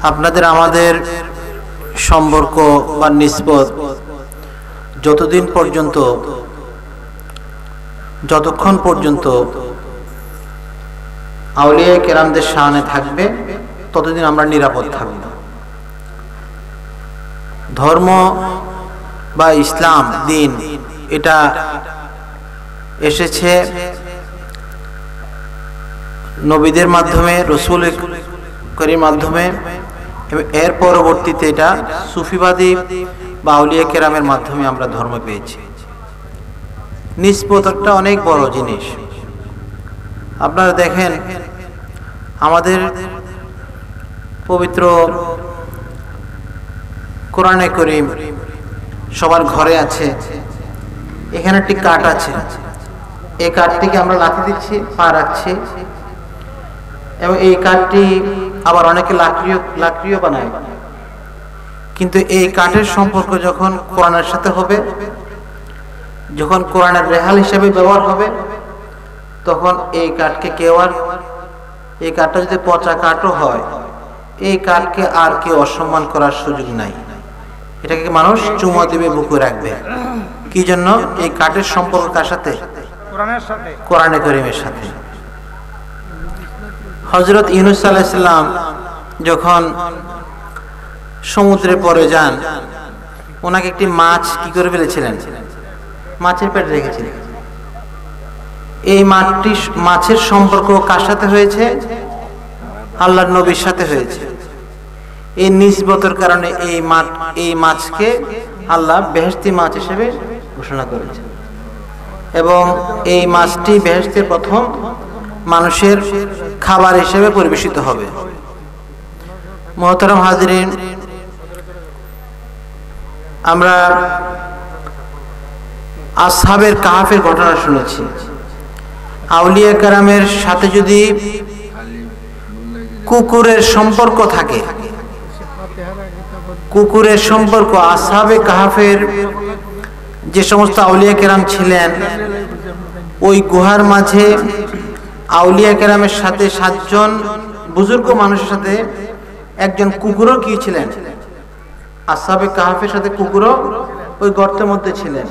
আপনাদের আমাদের সম্পর্ক বা নিসবত যতক্ষণ পর্যন্ত আউলিয়া কেরামদের শানে থাকবে ততদিন আমরা নিরাপদ থাকব। ধর্ম বা ইসলাম দিন এটা এসেছে নবীদের মাধ্যমে, রাসূল করিমের মাধ্যমে, এবং এর পরবর্তীতে এটা সুফিবাদী বা আউলিয়া কেরামের মাধ্যমে আমরা ধর্ম পেয়েছি। নিসবত একটা অনেক বড় জিনিস। আপনারা দেখেন আমাদের পবিত্র কোরআনে করিম সবার ঘরে আছে। এখানে একটি কাঠ আছে, এই কাঠটিকে আমরা লাথি দিচ্ছি, পা রাখছি, এবং এই কাঠটি আবার অনেকে লাকড়িও বানায়। কিন্তু এই কাঠের সম্পর্ক যখন কোরআনের সাথে হবে, যখন কোরআনের রেহাল হিসেবে ব্যবহার হবে, তখন এই কাঠকে এই কাঠটা যদি পচা কাঠও হয়, এই কাঠকে আর কেউ অসম্মান করার সুযোগ নাই। এটাকে মানুষ চুমা দিবে, বুকে রাখবে। কি জন্য? এই কাঠের সম্পর্ক কার সাথে? কোরআনে কারীমের সাথে। হযরত ইউনূস আলাইহিস সালাম যখন সমুদ্রে পড়ে যান, ওনাকে একটি মাছ কি করে ফেলেছিলেন? মাছের পেটে রেখেছিলেন। এই মাছের সম্পর্ক কার সাথে হয়েছে? আল্লাহর নবীর সাথে হয়েছে। এই নিসবতের কারণে এই মাছকে আল্লাহ বেহেশতি মাছ হিসেবে ঘোষণা করেছেন, এবং এই মাছটি বেহেশতের প্রথম মানুষের খাবার হিসেবে পরিবেশিত হবে। মুহতারাম হাজিরিন, আমরা আসহাবের কাহাফের ঘটনা শুনেছি। আউলিয়া কেরামের সাথে যদি কুকুরের সম্পর্ক থাকে, কুকুরের সম্পর্ক, আসহাবে কাহাফের যে সমস্ত আউলিয়া কেরাম ছিলেন, ওই গুহার মাঝে আউলিয়া কেরামের সাথে 7 জন বুজুর্গ মানুষের সাথে একজন কুকুরও কি ছিলেন? আসহাবে কাহাফের সাথে কুকুরও ওই গর্তের মধ্যে ছিলেন।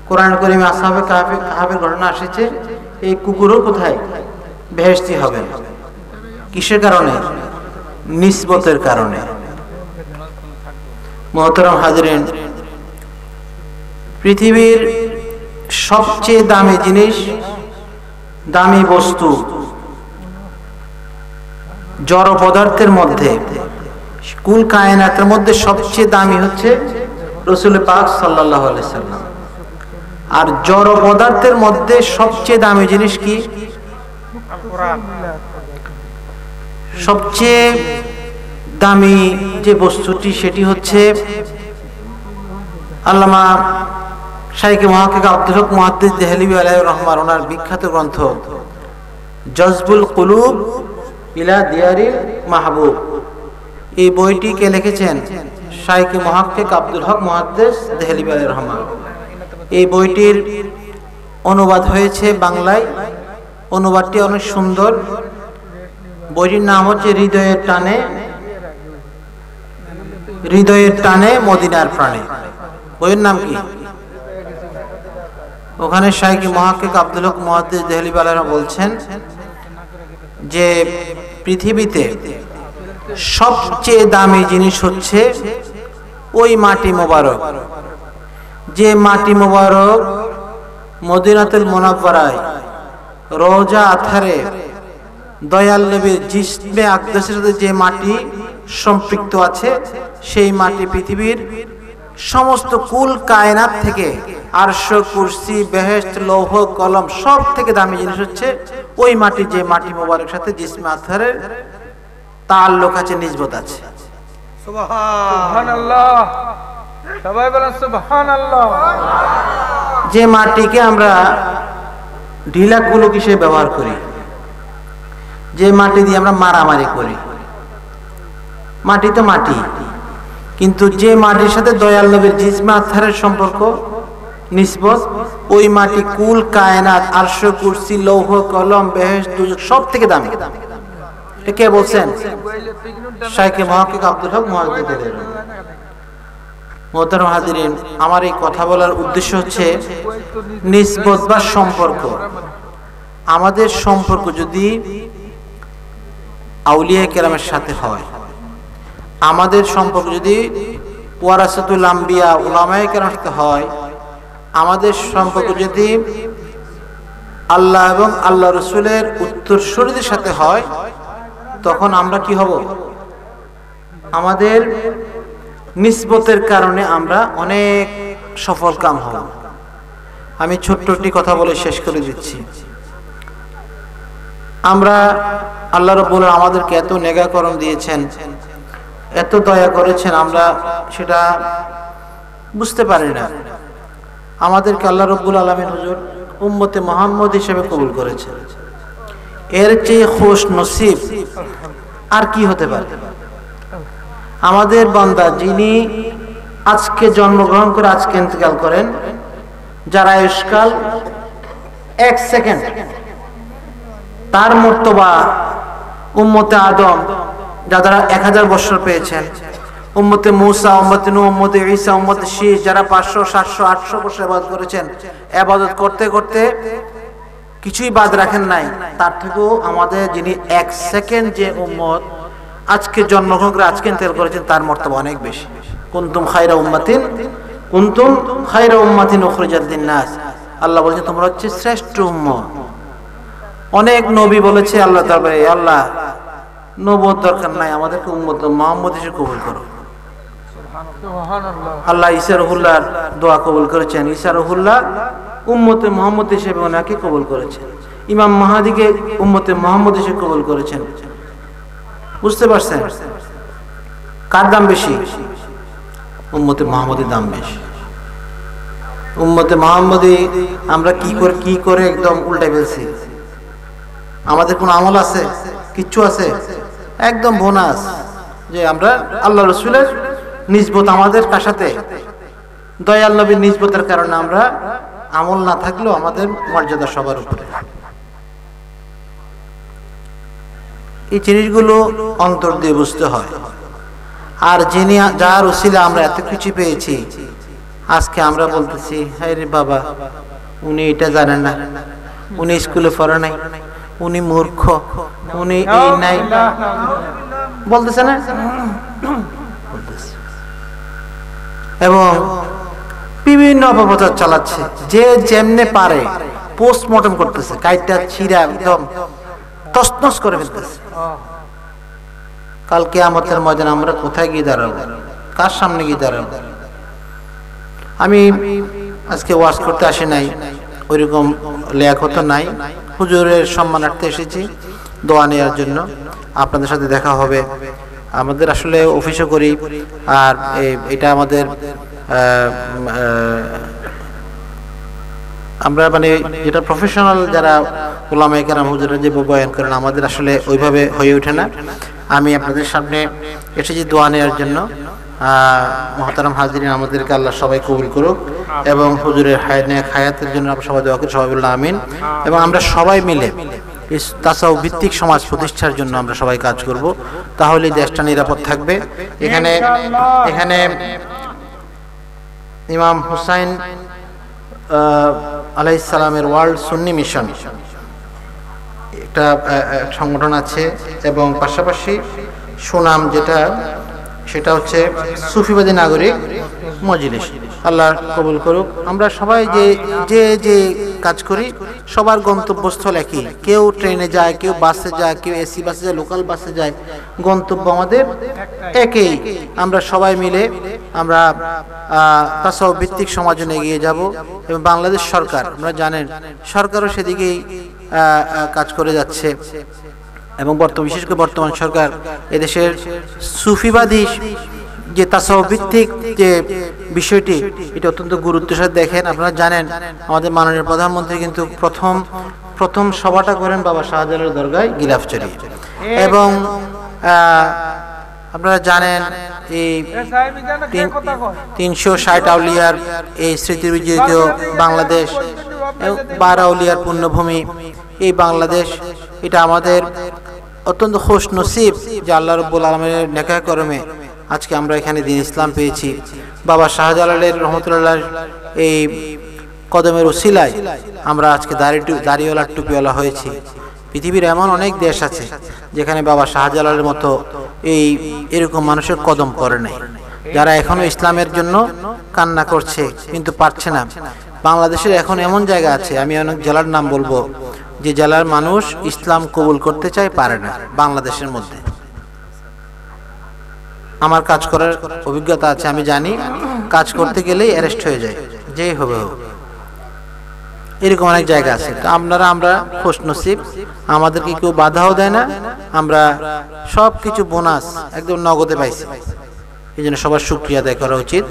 কোরআন কারীমে আসহাবে কাহাফের ঘটনা এসেছে। এই কুকুরও কোথায়? বেহেশতি হবে। কিসের কারণে? নিসবতের কারণে। মুহতারাম হাজিরিন, পৃথিবীর সবচেয়ে দামি জিনিস, দামি বস্তু, জড় পদার্থের মধ্যে, কুল কায়নাতের মধ্যে সবচেয়ে দামি হচ্ছে রাসূল পাক সাল্লাল্লাহু আলাইহি সাল্লাম। আর জড় পদার্থের মধ্যে সবচেয়ে দামি জিনিস কি? কোরআন। সবচেয়ে দামি যে বস্তুটি সেটি হচ্ছে আল্লামা শাইখ মুহাক্কিক আব্দুল হক মুহাদ্দিস দেহলভী আলাইহির রহমান, ওনার বিখ্যাত গ্রন্থ জজবুল কুলুব ইলা দিয়ারিল মাহবুব। এই বইটি কে লিখেছেন? শাইখ মুহাক্কিক আব্দুল হক মুহাদ্দিস দেহলভী আলাইহির রহমান। এই বইটির অনুবাদ হয়েছে বাংলায়। অনুবাদটি অনেক সুন্দর। বইটির নাম হচ্ছে হৃদয়ের টানে মদিনার প্রাণে। বইয়ের নাম কি? ওখানে শাইখ মুহাক্কিক আব্দুল হক মুহাদ্দিস দেহলভী আলাইহির বলছেন যে পৃথিবীতে সবচেয়ে দামি জিনিস হচ্ছে ওই মাটি মোবারক, যে মাটি মোবারক মদিনাতুল মুনাওয়ারায় রওজা আথারে দয়াল নবীর জিসমে আকদাসের সাথে যে মাটি সম্পৃক্ত আছে, সেই মাটি পৃথিবীর সমস্ত কুল কায়নাত থেকে, আরশ, কুরসি, বেহেশত, লৌহ, কলম, সব থেকে দামি জিনিস হচ্ছে ওই মাটি, যে মাটি মোবারকের সাথে জিসমে আথারের তাআল্লুক আছে, নিসবত আছে। সুবহানাল্লাহ, সবাই বলেন সুবহানাল্লাহ। যে মাটিকে আমরা ঢিলা কুলুক হিসেবে ব্যবহার করি, যে মাটি দিয়ে আমরা মারামারি করি, মাটি তো মাটি, কিন্তু যে মাটির সাথে দয়াল নবীর জিসমে আথারের সম্পর্ক, নিসবত, ওই মাটি কুল কায়নাত, আরশ, কুরসি, লৌহ, কলম, বেহেশত, দুজক সব থেকে দামি। কে বলছেন? শাইখে মুহাক্কিক আব্দুল হক মুহাদ্দিদ দেহলভী। মোহতারাম হাজিরিন, আমার এই কথা বলার উদ্দেশ্য হচ্ছে নিসবত বা সম্পর্ক। আমাদের সম্পর্ক যদি আউলিয়া কেরামের সাথে হয়, আমাদের সম্পর্ক যদি ওয়ারাসাতুল আম্বিয়া উলামায়ে কেরামের সাথে হয়, আমাদের সম্পর্ক যদি আল্লাহ এবং আল্লাহ রসুলের উত্তরসূরিদের সাথে হয়, তখন আমরা কি হব? আমাদের নিসবতের কারণে আমরা অনেক সফল কাম হব। আমি ছোট্ট একটি কথা বলে শেষ করে দিচ্ছি। আমরা আল্লাহ রাব্বুল আলামিন আমাদেরকে এত নেগাকরণ দিয়েছেন, এত দয়া করেছেন, আমরা সেটা বুঝতে পারি না। আমাদেরকে আল্লাহ রাব্বুল আলামিন হুজুর উম্মতে মুহাম্মদ হিসেবে কবুল করেছেন। এর চেয়ে খুশ নসিব আর কি হতে পারে? আমাদের বান্দা যিনি আজকে জন্মগ্রহণ করে আজকে ইন্তেকাল করেন, যারা আয়ুষ্কাল 1 সেকেন্ড, তার মর্তবা উম্মতে আদম যারা 1000 বছর পেয়েছেন, উম্মতে মূসা, উম্মতে নূহ, উম্মতে ঈসা, উম্মতে শীষ যারা 500, 700, 800 বছর ইবাদত করেছেন, ইবাদত করতে করতে কিছুই বাদ রাখেন নাই, তার থেকেও আমাদের যিনি 1 সেকেন্ড যে উম্মত আজকে জন্মগ্রহণ করে আজকে ইন্তেকাল করেছেন, তার মর্তবা অনেক বেশি। কুনতুম খায়রা উম্মাতিন উখরিজাত লিন-নাস। আল্লাহ বলেছেন তোমরা হচ্ছে শ্রেষ্ঠ উম্মত। অনেক নবী বলেছে আল্লাহ তাআলা, আল্লাহ নবুয়ত দরকার নাই, আমাদেরকে উম্মত মুহাম্মদ হিসেবে কবুল করো। আল্লাহ ঈসা রুহুল্লাহর দোয়া কবুল করেছেন, ঈসা রুহুল্লাহ উম্মতে মুহাম্মদ হিসেবে ওনাকে কবুল করেছেন। ইমাম মাহদিকে উম্মতে মুহাম্মদ হিসেবে কবুল করেছেন। বুঝতে পারছেন কার দাম বেশি? উম্মতে মুহাম্মদের দাম বেশি। উম্মতে মুহাম্মদি আমরা কি করে একদম উল্টাই ফেলছি। আমাদের কোন আমল আছে? কিচ্ছু আছে? একদম বোনাস যে আমরা আল্লাহ রাসূলের নিসবত আমাদের কার সাথে? দয়াল নবীর নিসবতের কারণে আমরা আমল না থাকলেও আমাদের মর্যাদা সবার উপরে। এই জিনিসগুলো অন্তর দিয়ে বুঝতে হয়। আর যিনি যার উসিলা আমরা এত কিছু পেয়েছি, আজকে আমরা বলতেছি হায় রে বাবা, উনি এটা জানেন না, উনি স্কুলে পড়ে নাই, উনি মূর্খ, উনি এই নাই, বলতেছে না? এবং বিভিন্ন অপপ্রচার চালাচ্ছে, যে যেমনে পারে পোস্টমর্টম করতেছে, কাইটা ছিঁড়া একদম তছনছ করে ফেলতেছে। কাল কিয়ামতের ময়দানে আমরা কোথায় গিয়ে দাঁড়াবো? কার সামনে গিয়ে দাঁড়াবো? আমি আজকে ওয়াজ করতে আসি নাই, ওইরকম লিয়াকত নাই, হুজুরের সম্মানার্থে এসেছি দোয়া নেওয়ার জন্য। আপনাদের সাথে দেখা হবে। আমাদের আসলে অফিসও করি, আর এটা আমাদের আমরা মানে যেটা প্রফেশনাল যারা উলামায়ে কেরাম হুজুররা যে বয়ান করেন, আমাদের আসলে ওইভাবে হয়ে ওঠে না। আমি আপনাদের সামনে এসেছি দোয়া নেওয়ার জন্য। মুহতারাম হাজিরিন, আমাদেরকে আল্লাহ সবাই কবুল করুক এবং হুজুরের হায়াতের জন্য আমরা সবাই দোয়া করি, সবাই বললাম আমিন। এবং আমরা সবাই মিলে তাসাউফ ভিত্তিক সমাজ প্রতিষ্ঠার জন্য আমরা সবাই কাজ করব, তাহলে দেশটা নিরাপদ থাকবে। এখানে ইমাম হুসাইন আলাইহিস সালামের ওয়ার্ল্ড সুন্নি মিশন একটা সংগঠন আছে, এবং পাশাপাশি সুনাম সেটা হচ্ছে সুফিবাদী নাগরিক মজলিস। আল্লাহ কবুল করুক। আমরা সবাই যে কাজ করি, সবার গন্তব্যস্থল একই। কেউ ট্রেনে যায়, কেউ বাসে যায়, কেউ এসি বাসে যায়, লোকাল বাসে যায়, গন্তব্য আমাদের একই। আমরা সবাই মিলে আমরা তাসাউফ ভিত্তিক সমাজে এগিয়ে যাব। এবং বাংলাদেশ সরকার, আপনারা জানেন, সরকারও সেদিকেই কাজ করে যাচ্ছে। এবং বিশেষ করে বর্তমান সরকার এদেশের সুফিবাদী যে তাসাউফ ভিত্তিক যে বিষয়টি, এটা অত্যন্ত গুরুত্বের সাথে দেখেন। আপনারা জানেন আমাদের মাননীয় প্রধানমন্ত্রী কিন্তু প্রথম সভাটা করেন বাবা শাহজালালের দরগায় গিলাফচড়ি। এবং আপনারা জানেন এই 360 আউলিয়ার এই স্মৃতিবিজড়িত বাংলাদেশ, 12 আউলিয়ার পুণ্যভূমি এই বাংলাদেশ, এটা আমাদের অত্যন্ত খুশ নসিব যে আল্লাহ রাব্বুল আলামিনের নেকায় করমে আজকে আমরা এখানে দ্বীন ইসলাম পেয়েছি। বাবা শাহজালালের রহমতুল্লাহ এই কদমের উসিলায় আমরা আজকে দাড়িওয়ালা টুপিওয়ালা হয়েছি। পৃথিবীর এমন অনেক দেশ আছে যেখানে বাবা শাহজালালের মতো এরকম মানুষের কদম পড়ে নাই, যারা এখনো ইসলামের জন্য কান্না করছে কিন্তু পারছে না। বাংলাদেশের এখন এমন জায়গা আছে, আমি অনেক জেলার নাম বলবো, যে জেলার মানুষ ইসলাম কবুল করতে চায়, পারে না। বাংলাদেশের মধ্যে আমার কাজ করার অভিজ্ঞতা আছে, আমি জানি কাজ করতে গেলেই অ্যারেস্ট হয়ে যায়, যেই হবে হোক। এরকম অনেক জায়গা আছে। তো আমরা খুশনসিব, আমাদেরকে কেউ বাধাও দেয় না, আমরা সব কিছু বোনাস একদম নগদে পাইছি। এই জন্য সবার শুকরিয়া আদায় করা উচিত।